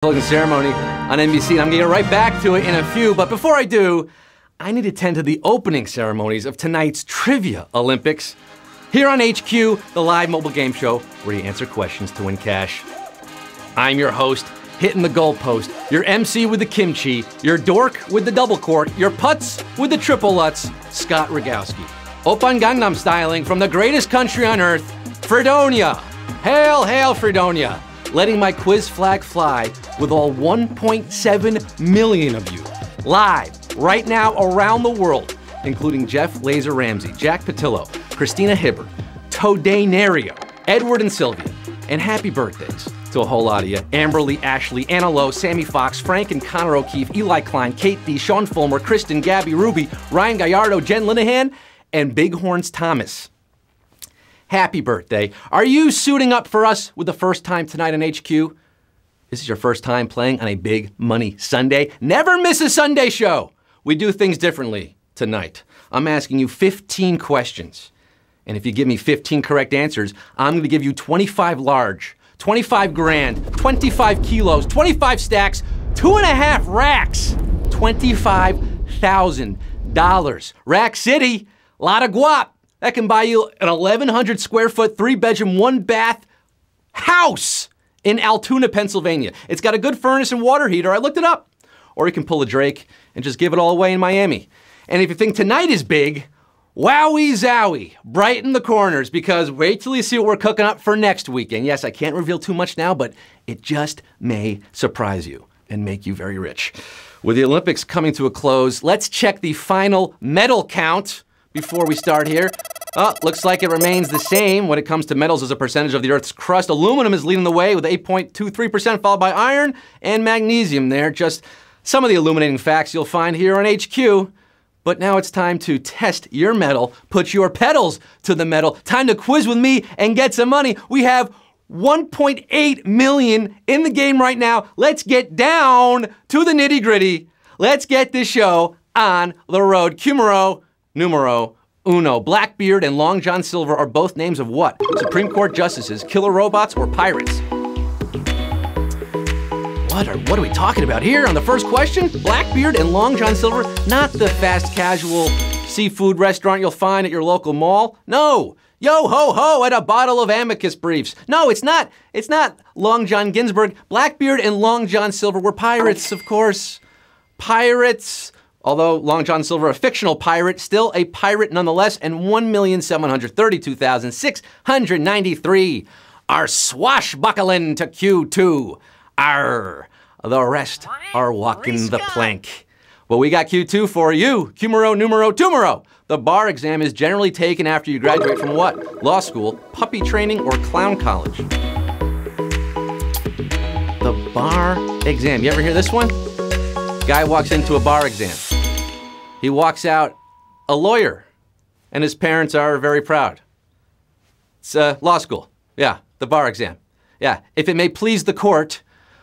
Closing ceremony on NBC, and I'm going to get right back to it in a few. But before I do, I need to tend to the opening ceremonies of tonight's Trivia Olympics. Here on HQ, the live mobile game show where you answer questions to win cash. I'm your host, hitting the goalpost, your MC with the kimchi, your dork with the double cork, your putz with the triple lutz, Scott Rogowski. Oppan Gangnam styling from the greatest country on earth, Fredonia. Hail, hail, Fredonia. Letting my quiz flag fly with all 1.7 million of you, live, right now, around the world, including Jeff Laser Ramsey, Jack Patillo, Christina Hibbert, Today Nario, Edward and Sylvia, and happy birthdays to a whole lot of you. Amberly, Ashley, Anna Lowe, Sammy Fox, Frank and Connor O'Keefe, Eli Klein, Kate D, Sean Fulmer, Kristen, Gabby Ruby, Ryan Gallardo, Jen Linehan, and Bighorns Thomas. Happy birthday. Are you suiting up for us with the first time tonight on HQ? This is your first time playing on a big money Sunday. Never miss a Sunday show. We do things differently tonight. I'm asking you 15 questions. And if you give me 15 correct answers, I'm going to give you 25 large, 25 grand, 25 kilos, 25 stacks, 2.5 racks, $25,000. Rack City, a lot of guap. That can buy you an 1,100 square foot, 3-bedroom, 1-bath house in Altoona, Pennsylvania. It's got a good furnace and water heater. I looked it up. Or you can pull a Drake and just give it all away in Miami. And if you think tonight is big, wowie zowie, brighten the corners, because wait till you see what we're cooking up for next weekend. Yes, I can't reveal too much now, but it just may surprise you and make you very rich. With the Olympics coming to a close, let's check the final medal count before we start here. Looks like it remains the same when it comes to metals as a percentage of the Earth's crust. Aluminum is leading the way with 8.23%, followed by iron and magnesium there. Just some of the illuminating facts you'll find here on HQ. But now it's time to test your metal, put your pedals to the metal. Time to quiz with me and get some money. We have 1.8 million in the game right now. Let's get down to the nitty gritty. Let's get this show on the road. Cumero numero uno. Blackbeard and Long John Silver are both names of what? Supreme Court justices, killer robots, or pirates? What are we talking about here on the first question? Blackbeard and Long John Silver, not the fast casual seafood restaurant you'll find at your local mall. No, yo ho ho at a bottle of Amicus briefs. No, it's not Long John Ginsburg. Blackbeard and Long John Silver were pirates, of course. Pirates. Although Long John Silver, a fictional pirate, still a pirate nonetheless, and 1,732,693 are swashbuckling to Q2. Arr, the rest are walking the plank. Well, we got Q2 for you. Cumero numero tumero. The bar exam is generally taken after you graduate from what? Law school, puppy training, or clown college? The bar exam. You ever hear this one? Guy walks into a bar exam. He walks out a lawyer, and his parents are very proud. It's law school. Yeah, the bar exam. Yeah, if it may please the court,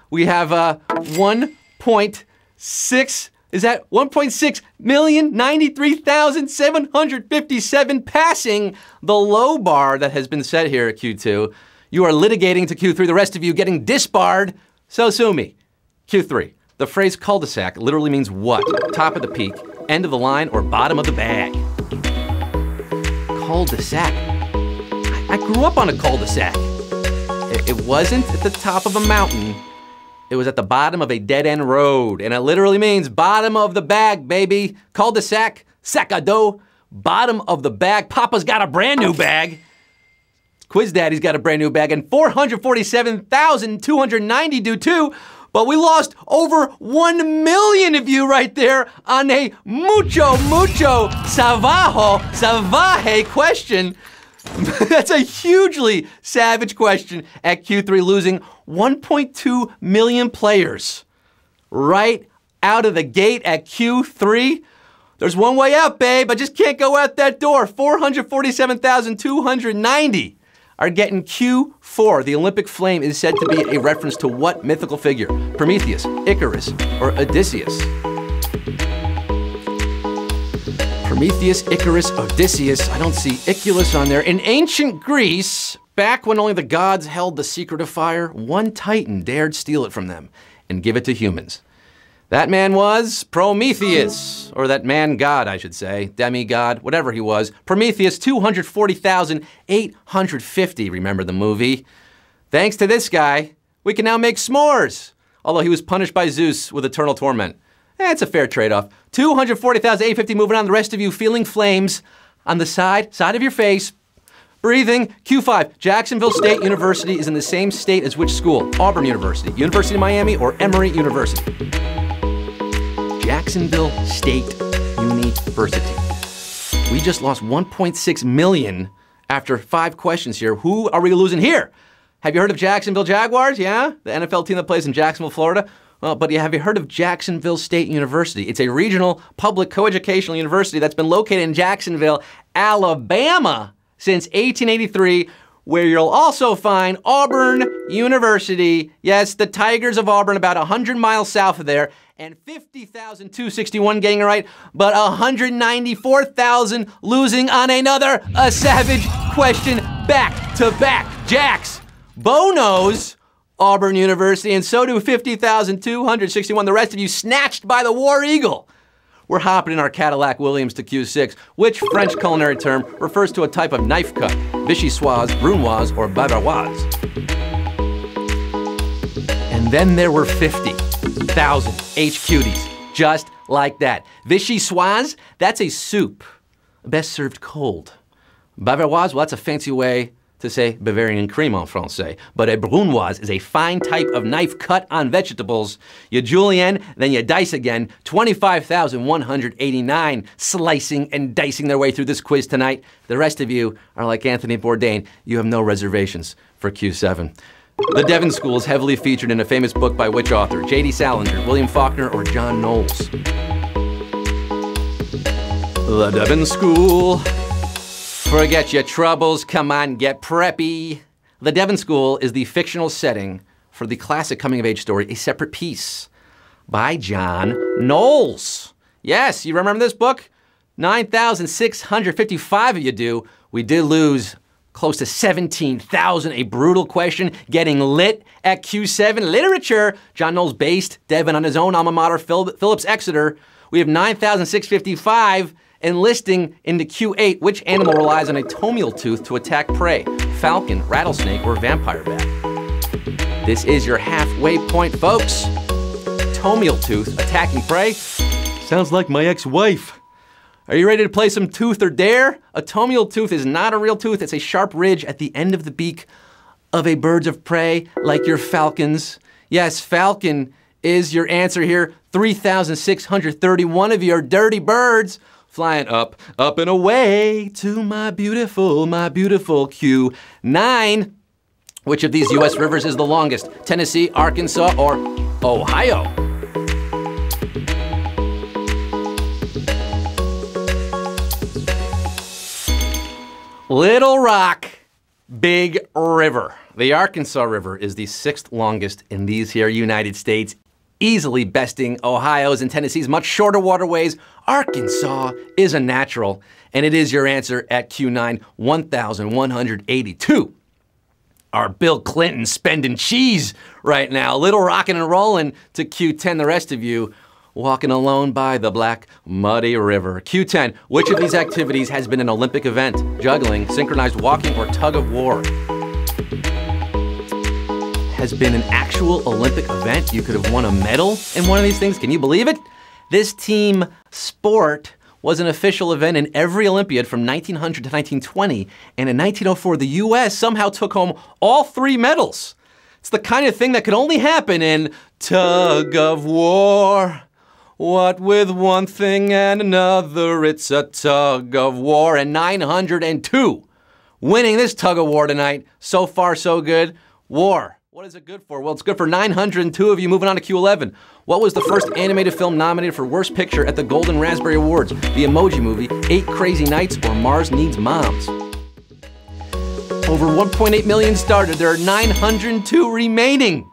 we have 1.6, is that 1.6,093,757 passing the low bar that has been set here at Q2. You are litigating to Q3, the rest of you getting disbarred, so sue me. Q3. The phrase cul-de-sac literally means what? Top of the peak, end of the line, or bottom of the bag? Cul-de-sac. I grew up on a cul-de-sac. It wasn't at the top of a mountain. It was at the bottom of a dead-end road, and it literally means bottom of the bag, baby. Cul-de-sac, sac à dos, bottom of the bag. Papa's got a brand new bag. Quiz Daddy's got a brand new bag, and 447,290 do too. But we lost over 1 million of you right there on a mucho salvaje question. That's a hugely savage question at Q3, losing 1.2 million players right out of the gate at Q3. There's one way out, babe. I just can't go out that door. 447,290 are getting Q4. The Olympic flame is said to be a reference to what mythical figure? Prometheus, Icarus, or Odysseus? Prometheus, Icarus, Odysseus. I don't see Iculus on there. In ancient Greece, back when only the gods held the secret of fire, one titan dared steal it from them. and give it to humans. That man was Prometheus, or that man god, I should say, demigod, whatever he was. Prometheus, 240,850, remember the movie? Thanks to this guy, we can now make s'mores, although he was punished by Zeus with eternal torment. It's a fair trade-off. 240,850, moving on. The rest of you feeling flames on the side of your face, breathing. Q5, Jacksonville State University is in the same state as which school? Auburn University, University of Miami, or Emory University? Jacksonville State University. We just lost 1.6 million after 5 questions here. Who are we losing here? Have you heard of Jacksonville Jaguars? Yeah, the NFL team that plays in Jacksonville, Florida. Well, but have you heard of Jacksonville State University? It's a regional public coeducational university that's been located in Jacksonville, Alabama since 1883, where you'll also find Auburn University. Yes, the Tigers of Auburn, about 100 miles south of there, and 50,261 getting it right, but 194,000 losing on another savage question back to back. Jax, Bo knows Auburn University, and so do 50,261. The rest of you snatched by the War Eagle. We're hopping in our Cadillac Williams to Q6, which French culinary term refers to a type of knife cut, vichyssoise, brunoise, or bavaroise. And then there were 50,000 HQTs, just like that. Vichyssoise, that's a soup, best served cold. Bavaroise, well, that's a fancy way to say Bavarian cream en français. But a brunoise is a fine type of knife cut on vegetables. You julienne, then you dice again. 25,189 slicing and dicing their way through this quiz tonight. The rest of you are like Anthony Bourdain. You have no reservations for Q7. The Devon School is heavily featured in a famous book by which author? J.D. Salinger, William Faulkner, or John Knowles? The Devon School. Forget your troubles, come on, get preppy. The Devon School is the fictional setting for the classic coming-of-age story, A Separate Peace, by John Knowles. Yes, you remember this book? 9,655 of you do. We did lose close to 17,000, a brutal question, getting lit at Q7. Literature, John Knowles based Devon on his own alma mater, Phillips Exeter. We have 9,655 enlisting into Q8, which animal relies on a tomial tooth to attack prey? Falcon, rattlesnake, or vampire bat? This is your halfway point, folks. Tomial tooth attacking prey? Sounds like my ex-wife. Are you ready to play some tooth or dare? A tomial tooth is not a real tooth. It's a sharp ridge at the end of the beak of a bird of prey, like your falcons. Yes, falcon is your answer here. 3,631 of your dirty birds flying up, up and away to my beautiful Q9. Which of these U.S. rivers is the longest? Tennessee, Arkansas, or Ohio? Little Rock, Big River. The Arkansas River is the 6th longest in these here United States, easily besting Ohio's and Tennessee's much shorter waterways. Arkansas is a natural, and it is your answer at Q9, 1,182. Our Bill Clinton spending cheese right now. Little rockin' and rollin' to Q10. The rest of you walking alone by the black, muddy river. Q10, which of these activities has been an Olympic event? Juggling, synchronized walking, or tug of war? Has been an actual Olympic event. You could have won a medal in one of these things. Can you believe it? This team sport was an official event in every Olympiad from 1900 to 1920. And in 1904, the US somehow took home all 3 medals. It's the kind of thing that could only happen in tug of war. What with one thing and another, it's a tug of war. And 902 winning this tug of war tonight. So far, so good. War. What is it good for? Well, it's good for 902 of you. Moving on to Q11. What was the first animated film nominated for Worst Picture at the Golden Raspberry Awards? The Emoji Movie, 8 Crazy Nights, or Mars Needs Moms? Over 1.8 million started. There are 902 remaining.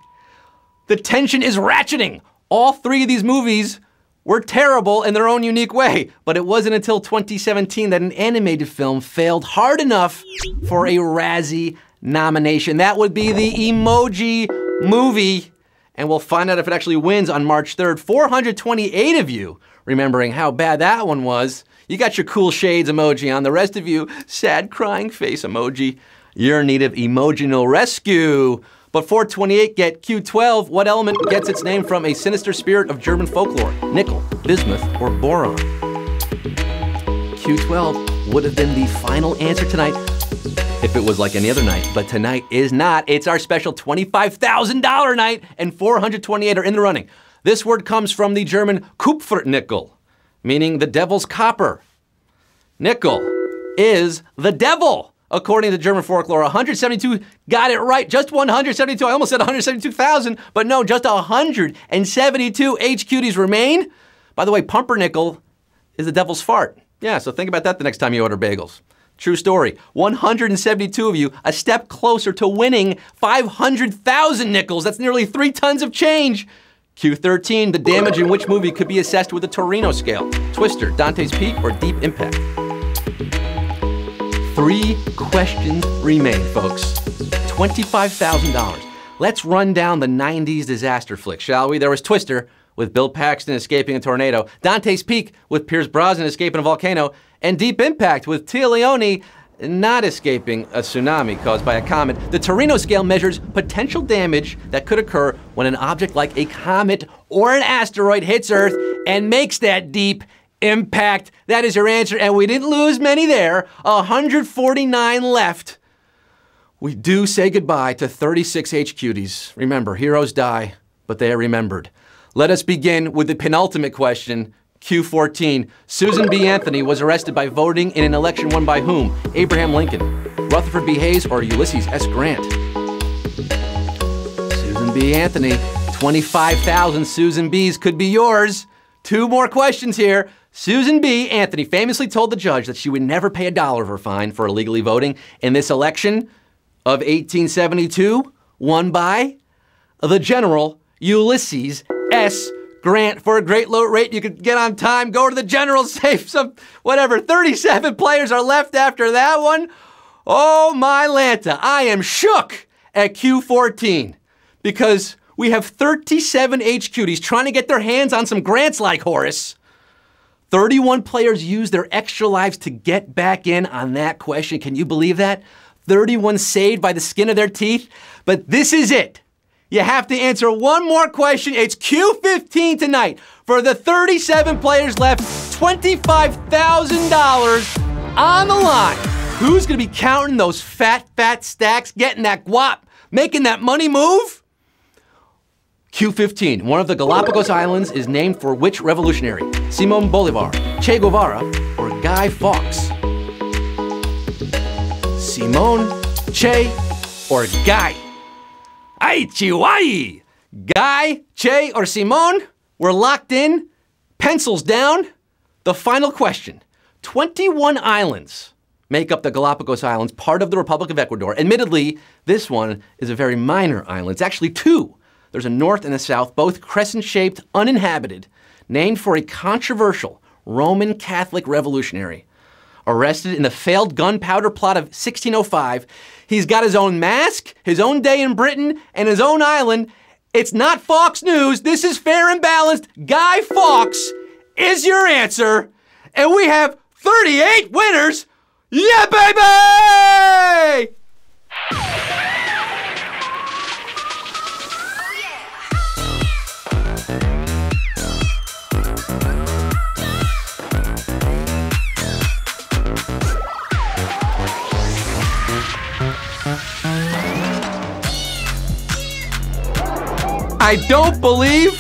The tension is ratcheting. All 3 of these movies were terrible in their own unique way, but it wasn't until 2017 that an animated film failed hard enough for a Razzie nomination. That would be the Emoji Movie. and we'll find out if it actually wins on March 3rd. 428 of you remembering how bad that one was. You got your cool shades emoji on. The rest of you, sad crying face emoji. You're in need of emotional rescue. But 428 get Q12. What element gets its name from a sinister spirit of German folklore? Nickel, bismuth, or boron? Q12 would have been the final answer tonight if it was like any other night, but tonight is not. It's our special $25,000 night, and 428 are in the running. This word comes from the German Kupfernickel, meaning the devil's copper. Nickel is the devil. According to German folklore, 172 got it right. Just 172. I almost said 172,000, but no, just 172 HQTs remain. By the way, pumpernickel is the devil's fart. Yeah, so think about that the next time you order bagels. True story. 172 of you, a step closer to winning 500,000 nickels. That's nearly 3 tons of change. Q13, the damage in which movie could be assessed with a Torino scale? Twister, Dante's Peak, or Deep Impact? 3 questions remain, folks. $25,000. Let's run down the 90s disaster flick, shall we? There was Twister, with Bill Paxton escaping a tornado, Dante's Peak with Pierce Brosnan escaping a volcano, and Deep Impact with Tia Leone not escaping a tsunami caused by a comet. The Torino scale measures potential damage that could occur when an object like a comet or an asteroid hits Earth and makes that deep impact. That is your answer, and we didn't lose many there. 149 left. We do say goodbye to 36 HQTs. Remember, heroes die, but they are remembered. Let us begin with the penultimate question, Q14. Susan B. Anthony was arrested by voting in an election won by whom? Abraham Lincoln, Rutherford B. Hayes, or Ulysses S. Grant? Susan B. Anthony, 25,000 Susan B's could be yours. 2 more questions here. Susan B. Anthony famously told the judge that she would never pay $1 of her fine for illegally voting in this election of 1872, won by the General Ulysses S. Grant. For a great low rate, you could get on time, go to the General, save some, whatever, 37 players are left after that one. Oh my Lanta, I am shook at Q14 because we have 37 HQTs trying to get their hands on some grants like Horace. 31 players used their extra lives to get back in on that question. Can you believe that? 31 saved by the skin of their teeth. But this is it. You have to answer one more question. It's Q15 tonight. For the 37 players left, $25,000 on the line. Who's gonna be counting those fat stacks, getting that guap, making that money move? Q15, one of the Galapagos Islands is named for which revolutionary? Simón Bolívar, Che Guevara, or Guy Fawkes? Simón, Che, or Guy? Ay, Chihuahua! Guy, Che, or Simón? We're locked in. Pencils down. The final question. 21 islands make up the Galapagos Islands, part of the Republic of Ecuador. Admittedly, this one is a very minor island. It's actually 2. There's a north and a south, both crescent-shaped, uninhabited, named for a controversial Roman Catholic revolutionary. Arrested in the failed gunpowder plot of 1605, he's got his own mask, his own day in Britain, and his own island. It's not Fox News. This is fair and balanced. Guy Fawkes is your answer. And we have 38 winners. Yeah, baby! I don't believe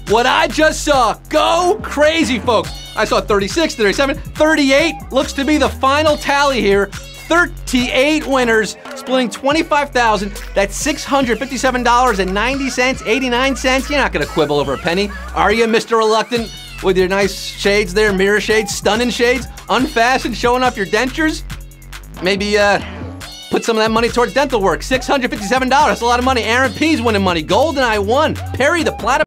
what I just saw. Go crazy, folks. I saw 36, 37, 38 looks to be the final tally here. 38 winners, splitting $25,000. That's $657.90, 89 cents. You're not gonna quibble over a penny, are you, Mr. Reluctant? With your nice shades there, mirror shades, stunning shades, unfastened, showing off your dentures? Maybe, put some of that money towards dental work. $657, that's a lot of money. Aaron P's winning money. GoldenEye won. Perry the Platypus